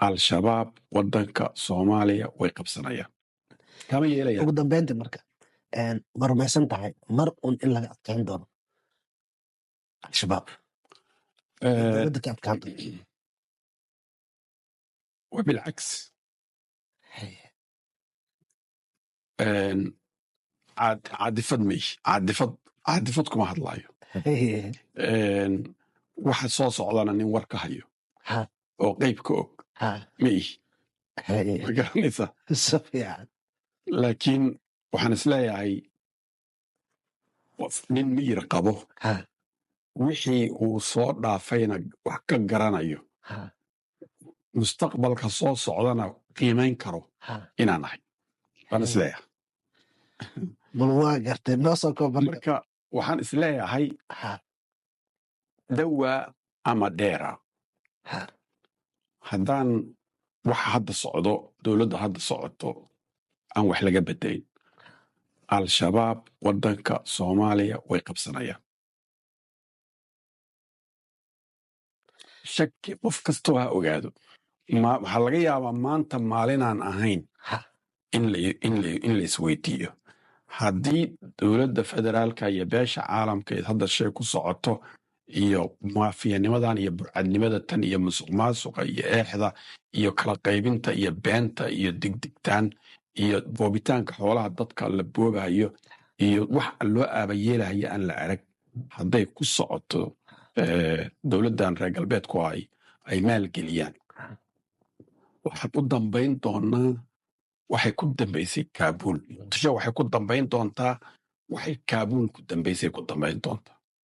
al-shabaab waddanka soomaaliya way qabsanayaan kama yeelayaan ugu dambeyntii marka ma rumaysan tahay mar un in laga adkaan doono al-shabaab dowladda ka adkaan doonto وبالعكس caadifad meesh caadifad kuma hadlaayo waxa soo socdana nin war ka hayo oo qayb ka og ma ihi ma garanaysaa laakiin waxaan isleeyahay nin miyir qabo wixii uu soo dhaafayna wax ka garanayo mustaqbalka soo socdana qiimayn karo inaan ahay waan isleeyahay bal waa gartay noo soo kooban marka waxaan isleeyahay dawaa ama dheera haddaan waxa hadda socdo dowladda hadda socoto aan wax laga bedelin al-shabaab waddanka soomaaliya way qabsanayaan shaki qof kastoo ha ogaado waxaa laga yaabaa maanta maalinaan ahayn in la isweydiiyo haddii dowladda federaalka iyo beesha caalamkeed hadda shay ku socoto iyo maafiyanimadan iyo burcadnimada tan iyo musuq maasuqa iyo eexda iyo kala qaybinta iyo beenta iyo digdigtaan iyo boobitaanka xoolaha dadka la boobayo iyo wax loo aabayeelayo aan la arag hadday ku socoto dowladdan reer galbeedku ay maalgeliyaan waxaan u dambayn doonaa waxay ku dambaysay kaabuul muqdisho waxay ku dambayn doontaa waxay kaabuul ku dambaysay ku dambayn doontaa